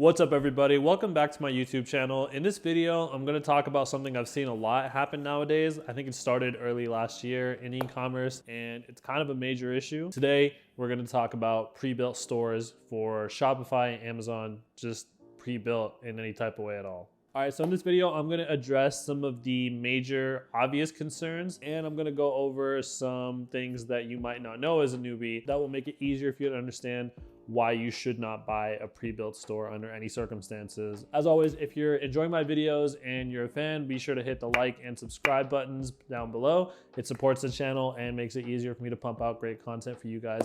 What's up everybody? Welcome back to my YouTube channel. In this video, I'm going to talk about something I've seen a lot happen nowadays. I think it started early last year in e-commerce and it's kind of a major issue. Today, we're going to talk about pre-built stores for Shopify, Amazon, just pre-built in any type of way at all. All right, so in this video, I'm going to address some of the major obvious concerns and I'm going to go over some things that you might not know as a newbie that will make it easier for you to understand why you should not buy a pre-built store under any circumstances. As always, if you're enjoying my videos and you're a fan, be sure to hit the like and subscribe buttons down below. It supports the channel and makes it easier for me to pump out great content for you guys.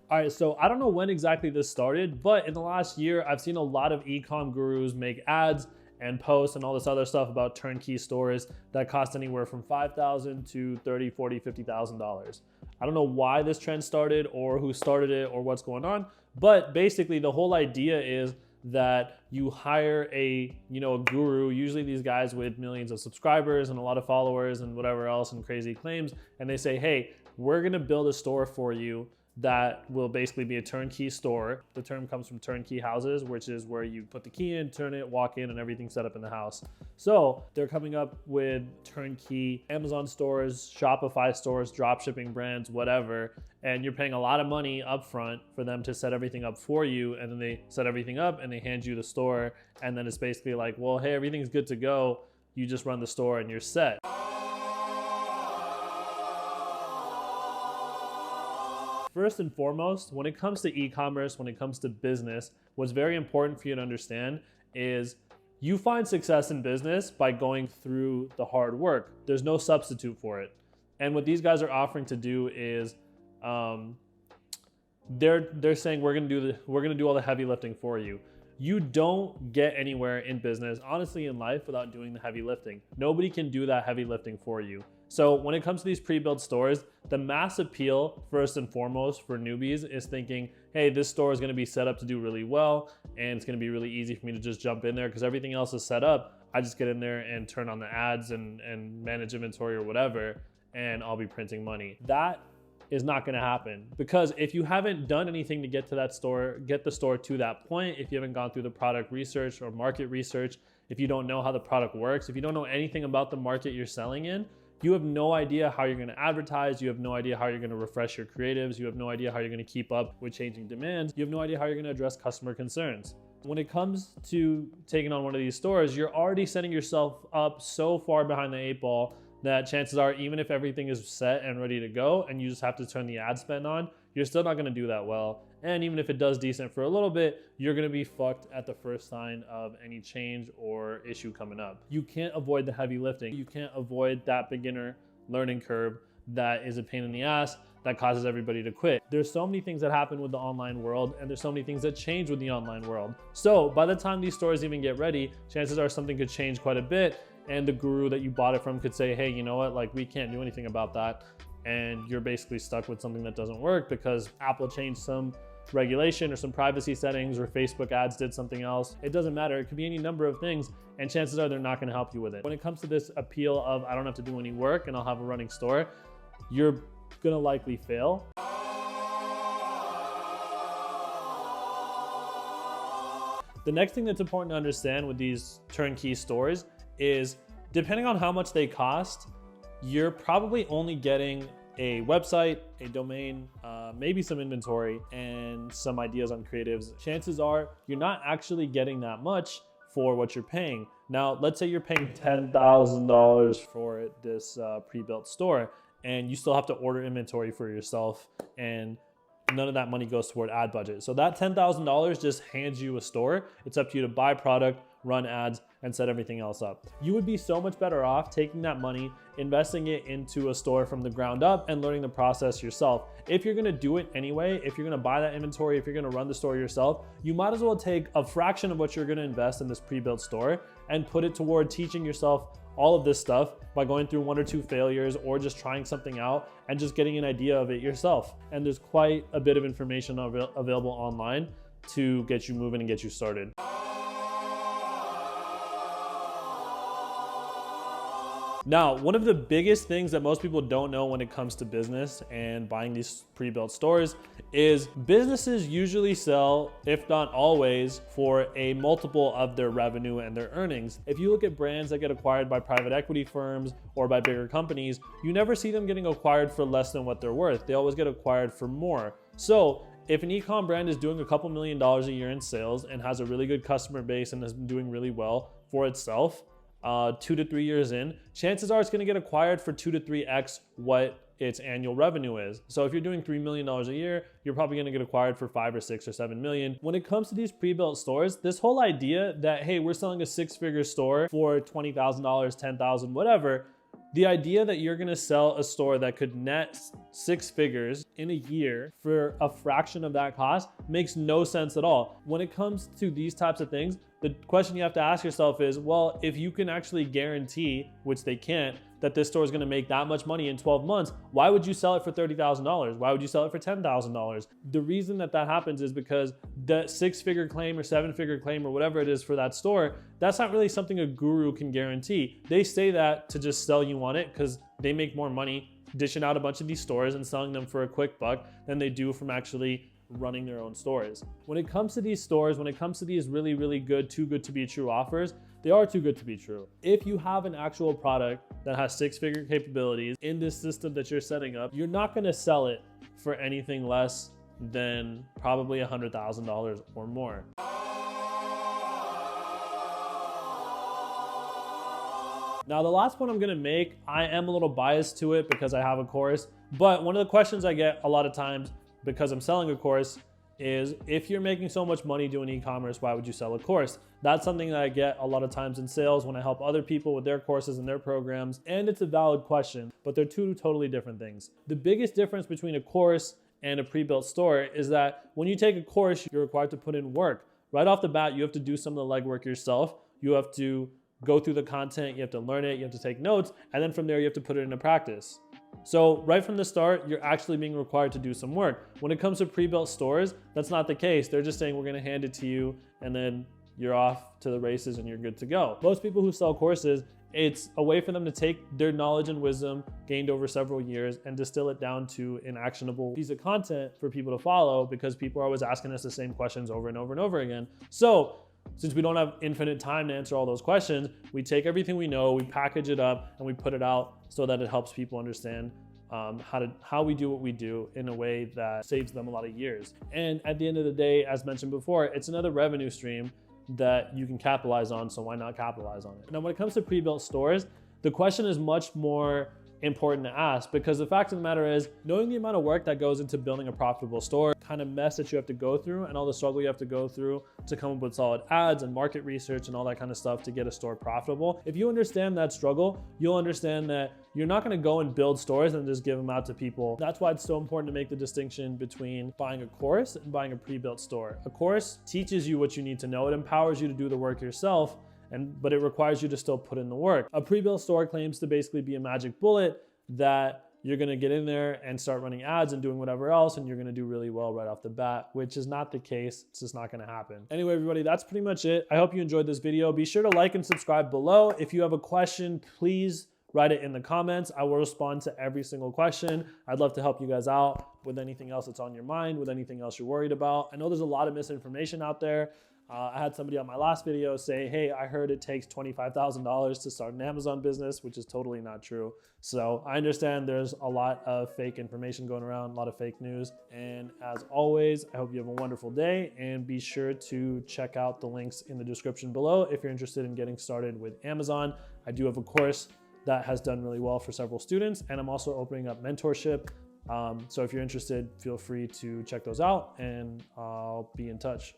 All right, so I don't know when exactly this started, but in the last year, I've seen a lot of ecom gurus make ads and posts and all this other stuff about turnkey stores that cost anywhere from $5,000 to $30,000, $40,000, $50,000. I don't know why this trend started or who started it or what's going on, but basically the whole idea is that you hire a guru, usually these guys with millions of subscribers and a lot of followers and whatever else and crazy claims, and they say, hey, we're gonna build a store for you that will basically be a turnkey store. The term comes from turnkey houses, which is where you put the key in, turn it, walk in, and everything's set up in the house. So they're coming up with turnkey Amazon stores, Shopify stores, dropshipping brands, whatever, and you're paying a lot of money upfront for them to set everything up for you, and then they set everything up and they hand you the store, and then it's basically like, well, hey, everything's good to go. You just run the store and you're set. First and foremost, when it comes to e-commerce, when it comes to business, what's very important for you to understand is you find success in business by going through the hard work. There's no substitute for it. And what these guys are offering to do is they're saying we're gonna do all the heavy lifting for you. You don't get anywhere in business, honestly in life, without doing the heavy lifting. Nobody can do that heavy lifting for you. So when it comes to these pre-built stores, the mass appeal, first and foremost, for newbies is thinking, hey, this store is gonna be set up to do really well, and it's gonna be really easy for me to just jump in there because everything else is set up. I just get in there and turn on the ads and manage inventory or whatever, and I'll be printing money. That is not gonna happen, because if you haven't done anything to get to that store, get the store to that point, if you haven't gone through the product research or market research, if you don't know how the product works, if you don't know anything about the market you're selling in, you have no idea how you're gonna advertise, you have no idea how you're gonna refresh your creatives, you have no idea how you're gonna keep up with changing demands, you have no idea how you're gonna address customer concerns. When it comes to taking on one of these stores, you're already setting yourself up so far behind the eight ball that chances are, even if everything is set and ready to go and you just have to turn the ad spend on, you're still not gonna do that well. And even if it does decent for a little bit, you're gonna be fucked at the first sign of any change or issue coming up. You can't avoid the heavy lifting. You can't avoid that beginner learning curve that is a pain in the ass that causes everybody to quit. There's so many things that happen with the online world, and there's so many things that change with the online world. So by the time these stores even get ready, chances are something could change quite a bit, and the guru that you bought it from could say, hey, you know what, like, we can't do anything about that. And you're basically stuck with something that doesn't work because Apple changed some regulation or some privacy settings, or Facebook ads did something else. It doesn't matter. It could be any number of things, and chances are they're not going to help you with it. When it comes to this appeal of I don't have to do any work and I'll have a running store, you're going to likely fail. The next thing that's important to understand with these turnkey stores is, depending on how much they cost, you're probably only getting a website, a domain, maybe some inventory, and some ideas on creatives. Chances are you're not actually getting that much for what you're paying. Now, let's say you're paying $10,000 for this pre-built store, and you still have to order inventory for yourself, and none of that money goes toward ad budget. So that $10,000 just hands you a store. It's up to you to buy product, run ads, and set everything else up. You would be so much better off taking that money, investing it into a store from the ground up, and learning the process yourself. If you're gonna do it anyway, if you're gonna buy that inventory, if you're gonna run the store yourself, you might as well take a fraction of what you're gonna invest in this pre-built store and put it toward teaching yourself all of this stuff by going through one or two failures or just trying something out and just getting an idea of it yourself. And there's quite a bit of information available online to get you moving and get you started. Now, one of the biggest things that most people don't know when it comes to business and buying these pre-built stores is businesses usually sell, if not always, for a multiple of their revenue and their earnings. If you look at brands that get acquired by private equity firms or by bigger companies, you never see them getting acquired for less than what they're worth. They always get acquired for more. So if an ecom brand is doing a couple $1 million a year in sales and has a really good customer base and has been doing really well for itself, 2 to 3 years in, chances are it's going to get acquired for 2 to 3x what its annual revenue is. So if you're doing $3 million a year, you're probably going to get acquired for 5 or 6 or 7 million. When it comes to these pre-built stores, this whole idea that, hey, we're selling a 6-figure store for $20,000, $10,000, whatever, the idea that you're gonna sell a store that could net 6 figures in a year for a fraction of that cost makes no sense at all. When it comes to these types of things, the question you have to ask yourself is, well, if you can actually guarantee, which they can't, that this store is gonna make that much money in 12 months, why would you sell it for $30,000? Why would you sell it for $10,000? The reason that that happens is because the 6-figure claim or 7-figure claim or whatever it is for that store, that's not really something a guru can guarantee. They say that to just sell you on it because they make more money dishing out a bunch of these stores and selling them for a quick buck than they do from actually running their own stores. When it comes to these stores, when it comes to these really, really good, too good to be true offers, they are too good to be true. If you have an actual product that has 6-figure capabilities in this system that you're setting up, you're not gonna sell it for anything less than probably $100,000 or more. Now, the last point I'm gonna make, I am a little biased to it because I have a course, but one of the questions I get a lot of times because I'm selling a course is, if you're making so much money doing e-commerce, why would you sell a course? That's something that I get a lot of times in sales when I help other people with their courses and their programs, and it's a valid question, but they're two totally different things. The biggest difference between a course and a pre-built store is that when you take a course, you're required to put in work. Right off the bat, you have to do some of the legwork yourself. You have to go through the content, you have to learn it, you have to take notes, and then from there you have to put it into practice. So right from the start, you're actually being required to do some work. When it comes to pre-built stores, that's not the case. They're just saying, we're gonna hand it to you, and then you're off to the races and you're good to go. Most people who sell courses, it's a way for them to take their knowledge and wisdom gained over several years and distill it down to an actionable piece of content for people to follow, because people are always asking us the same questions over and over and over again. So since we don't have infinite time to answer all those questions, we take everything we know, we package it up, and we put it out so that it helps people understand how we do what we do in a way that saves them a lot of years. And at the end of the day, as mentioned before, it's another revenue stream that you can capitalize on, so why not capitalize on it? Now, when it comes to pre-built stores, the question is much more important to ask, because the fact of the matter is, knowing the amount of work that goes into building a profitable store, kind of mess that you have to go through and all the struggle you have to go through to come up with solid ads and market research and all that kind of stuff to get a store profitable. If you understand that struggle, you'll understand that you're not going to go and build stores and just give them out to people. That's why it's so important to make the distinction between buying a course and buying a pre-built store. A course teaches you what you need to know. It empowers you to do the work yourself, but it requires you to still put in the work. A pre-built store claims to basically be a magic bullet that you're gonna get in there and start running ads and doing whatever else, and you're gonna do really well right off the bat, which is not the case. It's just not gonna happen. Anyway, everybody, that's pretty much it. I hope you enjoyed this video. Be sure to like and subscribe below. If you have a question, please write it in the comments. I will respond to every single question. I'd love to help you guys out with anything else that's on your mind, with anything else you're worried about. I know there's a lot of misinformation out there. I had somebody on my last video say, hey, I heard it takes $25,000 to start an Amazon business, which is totally not true. So I understand there's a lot of fake information going around, a lot of fake news. And as always, I hope you have a wonderful day, and be sure to check out the links in the description below if you're interested in getting started with Amazon. I do have a course that has done really well for several students, and I'm also opening up mentorship. So if you're interested, feel free to check those out, and I'll be in touch.